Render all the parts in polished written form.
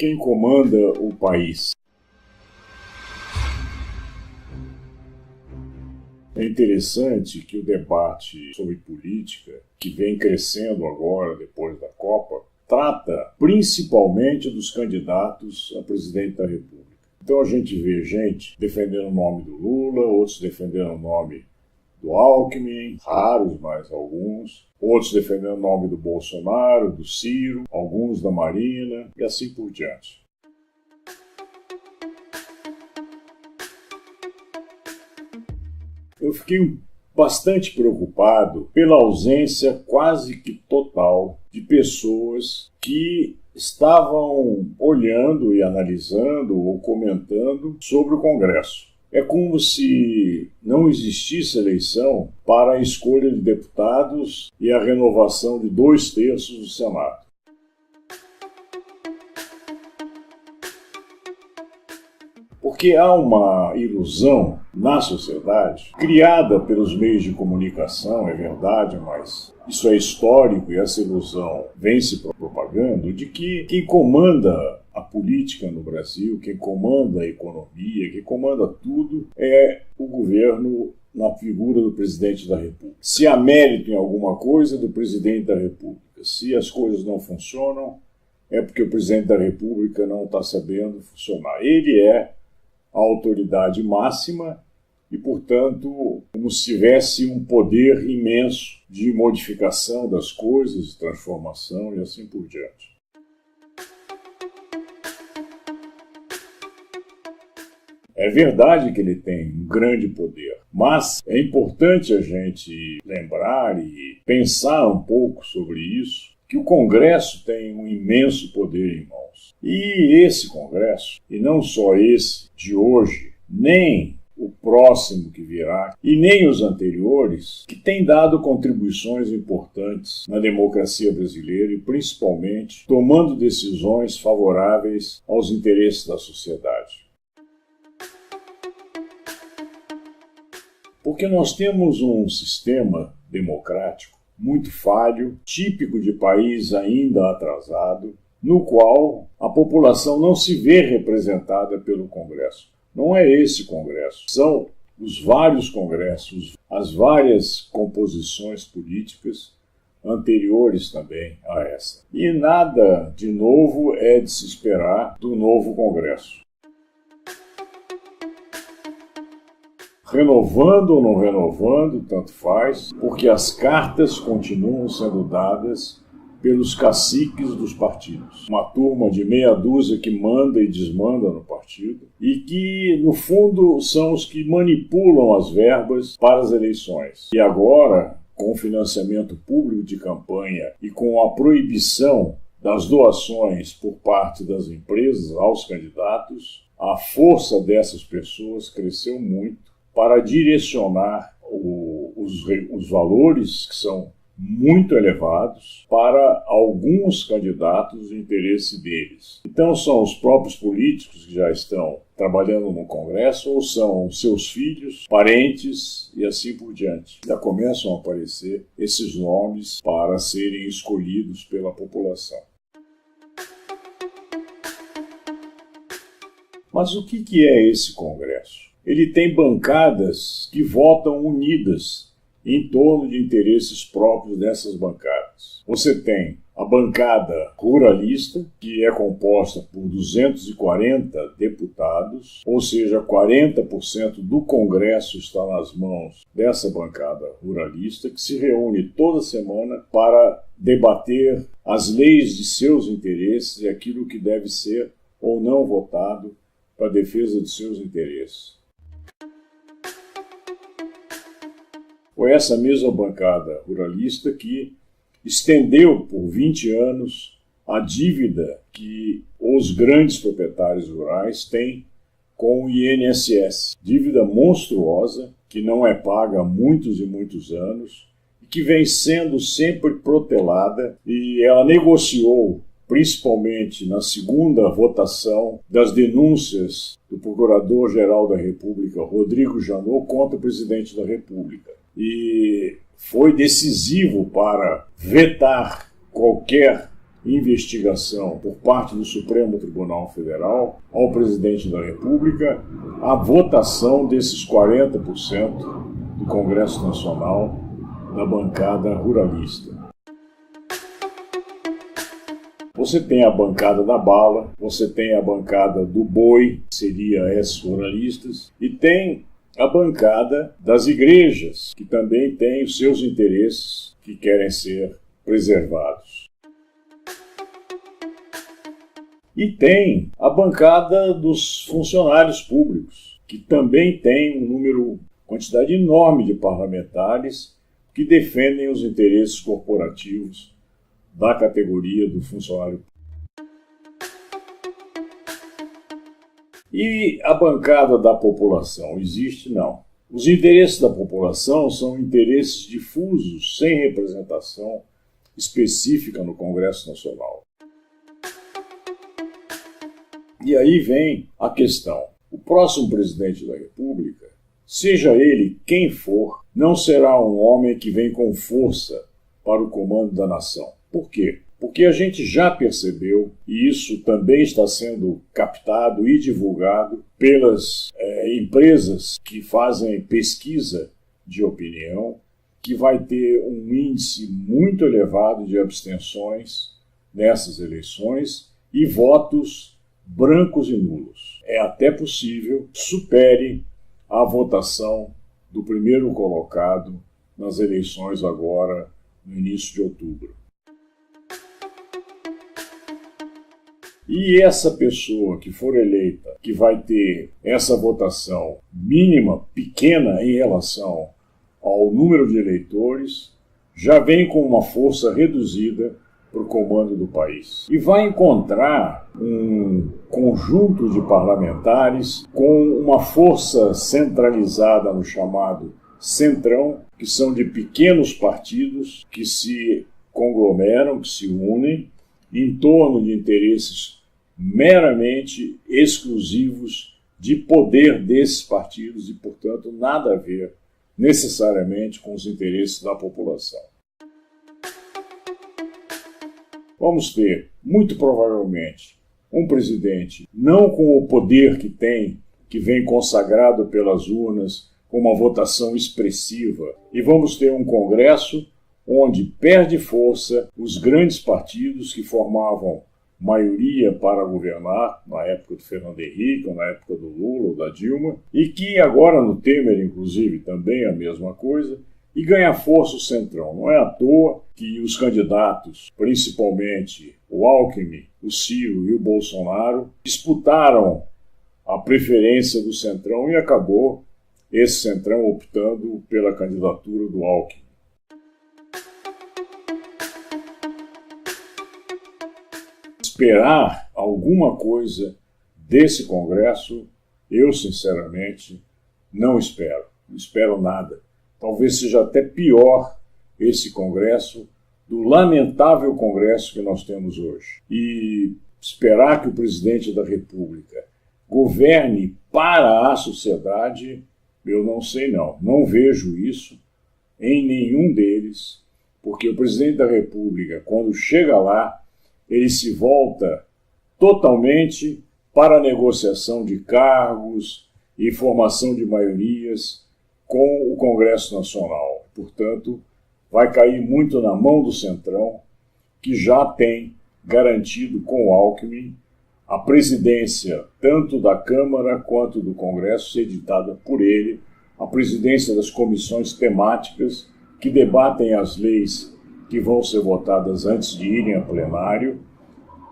quem comanda o país. É interessante que o debate sobre política, que vem crescendo agora, depois da Copa, trata principalmente dos candidatos a presidente da República. Então a gente vê gente defendendo o nome do Lula, outros defendendo o nome do Alckmin, raros, mas alguns, outros defendendo o nome do Bolsonaro, do Ciro, alguns da Marina e assim por diante. Eu fiquei bastante preocupado pela ausência quase que total de pessoas que estavam olhando e analisando ou comentando sobre o Congresso. É como se não existisse eleição para a escolha de deputados e a renovação de 2/3 do Senado. Porque há uma ilusão na sociedade, criada pelos meios de comunicação, é verdade, mas isso é histórico e essa ilusão vem se propagando, de que quem comanda a política no Brasil, quem comanda a economia, quem comanda tudo é o governo na figura do presidente da República. Se há mérito em alguma coisa, é do presidente da República. Se as coisas não funcionam, é porque o presidente da República não está sabendo funcionar. Ele é a autoridade máxima e, portanto, como se tivesse um poder imenso de modificação das coisas, de transformação e assim por diante. É verdade que ele tem um grande poder, mas é importante a gente lembrar e pensar um pouco sobre isso, que o Congresso tem um imenso poder em mãos. E esse Congresso, e não só esse de hoje, nem o próximo que virá, e nem os anteriores, que têm dado contribuições importantes na democracia brasileira e, principalmente, tomando decisões favoráveis aos interesses da sociedade. Porque nós temos um sistema democrático muito falho, típico de país ainda atrasado, no qual a população não se vê representada pelo Congresso. Não é esse Congresso, são os vários congressos, as várias composições políticas anteriores também a essa. E nada de novo é de se esperar do novo Congresso. Renovando ou não renovando, tanto faz, porque as cartas continuam sendo dadas pelos caciques dos partidos. Uma turma de meia dúzia que manda e desmanda no partido e que, no fundo, são os que manipulam as verbas para as eleições. E agora, com o financiamento público de campanha e com a proibição das doações por parte das empresas aos candidatos, a força dessas pessoas cresceu muito para direcionar os valores, que são muito elevados, para alguns candidatos de interesse deles. Então são os próprios políticos que já estão trabalhando no Congresso, ou são seus filhos, parentes e assim por diante. Já começam a aparecer esses nomes para serem escolhidos pela população. Mas o que é esse Congresso? Ele tem bancadas que votam unidas em torno de interesses próprios dessas bancadas. Você tem a bancada ruralista, que é composta por 240 deputados, ou seja, 40% do Congresso está nas mãos dessa bancada ruralista, que se reúne toda semana para debater as leis de seus interesses e aquilo que deve ser ou não votado para a defesa de seus interesses. Foi essa mesma bancada ruralista que estendeu por 20 anos a dívida que os grandes proprietários rurais têm com o INSS. Dívida monstruosa que não é paga há muitos e muitos anos e que vem sendo sempre protelada, e ela negociou, principalmente na segunda votação das denúncias do Procurador-Geral da República, Rodrigo Janot, contra o presidente da República. E foi decisivo para vetar qualquer investigação por parte do Supremo Tribunal Federal ao presidente da República a votação desses 40% do Congresso Nacional da bancada ruralista. Você tem a bancada da bala, você tem a bancada do boi, que seria esses ruralistas, e tem a bancada das igrejas, que também tem os seus interesses que querem ser preservados. E tem a bancada dos funcionários públicos, que também tem quantidade enorme de parlamentares que defendem os interesses corporativos da categoria do funcionário público. E a bancada da população existe? Não. Os interesses da população são interesses difusos, sem representação específica no Congresso Nacional. E aí vem a questão. O próximo presidente da República, seja ele quem for, não será um homem que vem com força para o comando da nação. Por quê? Porque a gente já percebeu, e isso também está sendo captado e divulgado pelas empresas que fazem pesquisa de opinião, que vai ter um índice muito elevado de abstenções nessas eleições e votos brancos e nulos. É até possível que supere a votação do primeiro colocado nas eleições agora no início de outubro. E essa pessoa que for eleita, que vai ter essa votação mínima, pequena em relação ao número de eleitores, já vem com uma força reduzida para o comando do país. E vai encontrar um conjunto de parlamentares com uma força centralizada no chamado Centrão, que são de pequenos partidos que se conglomeram, que se unem em torno de interesses meramente exclusivos de poder desses partidos e, portanto, nada a ver necessariamente com os interesses da população. Vamos ter, muito provavelmente, um presidente não com o poder que tem, que vem consagrado pelas urnas, com uma votação expressiva, e vamos ter um Congresso onde perde força os grandes partidos que formavam maioria para governar na época do Fernando Henrique, ou na época do Lula ou da Dilma, e que agora no Temer, inclusive, também é a mesma coisa, e ganha força o Centrão. Não é à toa que os candidatos, principalmente o Alckmin, o Ciro e o Bolsonaro, disputaram a preferência do Centrão e acabou esse Centrão optando pela candidatura do Alckmin. Esperar alguma coisa desse Congresso, eu sinceramente não espero. Não espero nada. Talvez seja até pior esse Congresso do lamentável Congresso que nós temos hoje. E esperar que o presidente da República governe para a sociedade, eu não sei não. Não vejo isso em nenhum deles, porque o presidente da República, quando chega lá, ele se volta totalmente para a negociação de cargos e formação de maiorias com o Congresso Nacional. Portanto, vai cair muito na mão do Centrão, que já tem garantido com o Alckmin a presidência tanto da Câmara quanto do Congresso ser ditada por ele, a presidência das comissões temáticas que debatem as leis que vão ser votadas antes de irem a plenário,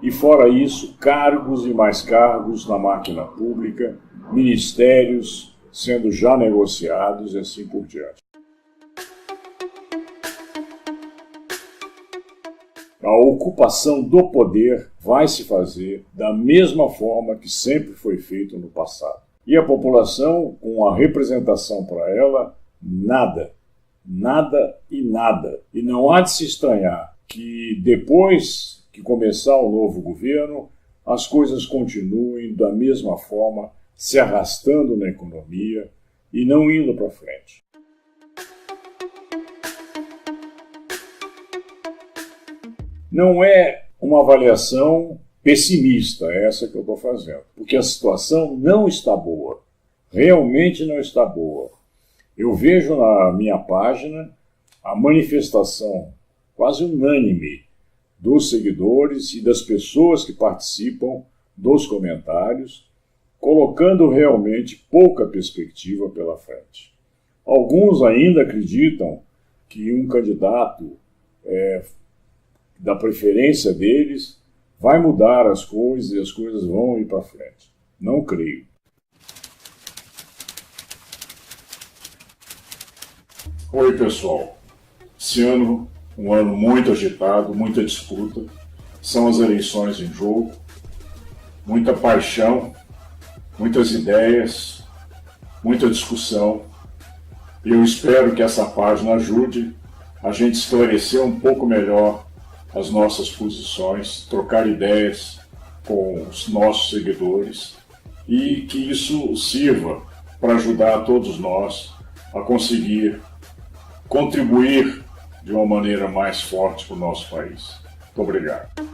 e fora isso, cargos e mais cargos na máquina pública, ministérios sendo já negociados e assim por diante. A ocupação do poder vai se fazer da mesma forma que sempre foi feito no passado. E a população, com a representação para ela, nada. Nada e nada. E não há de se estranhar que depois que começar o novo governo, as coisas continuem da mesma forma, se arrastando na economia e não indo para frente. Não é uma avaliação pessimista, é essa que eu estou fazendo, porque a situação não está boa, realmente não está boa. Eu vejo na minha página a manifestação quase unânime dos seguidores e das pessoas que participam dos comentários, colocando realmente pouca perspectiva pela frente. Alguns ainda acreditam que um candidato da preferência deles vai mudar as coisas e as coisas vão ir para frente. Não creio. Oi, pessoal. Esse ano, um ano muito agitado, muita disputa. São as eleições em jogo, muita paixão, muitas ideias, muita discussão. Eu espero que essa página ajude a gente esclarecer um pouco melhor as nossas posições, trocar ideias com os nossos seguidores e que isso sirva para ajudar a todos nós a conseguir contribuir de uma maneira mais forte para o nosso país. Muito obrigado.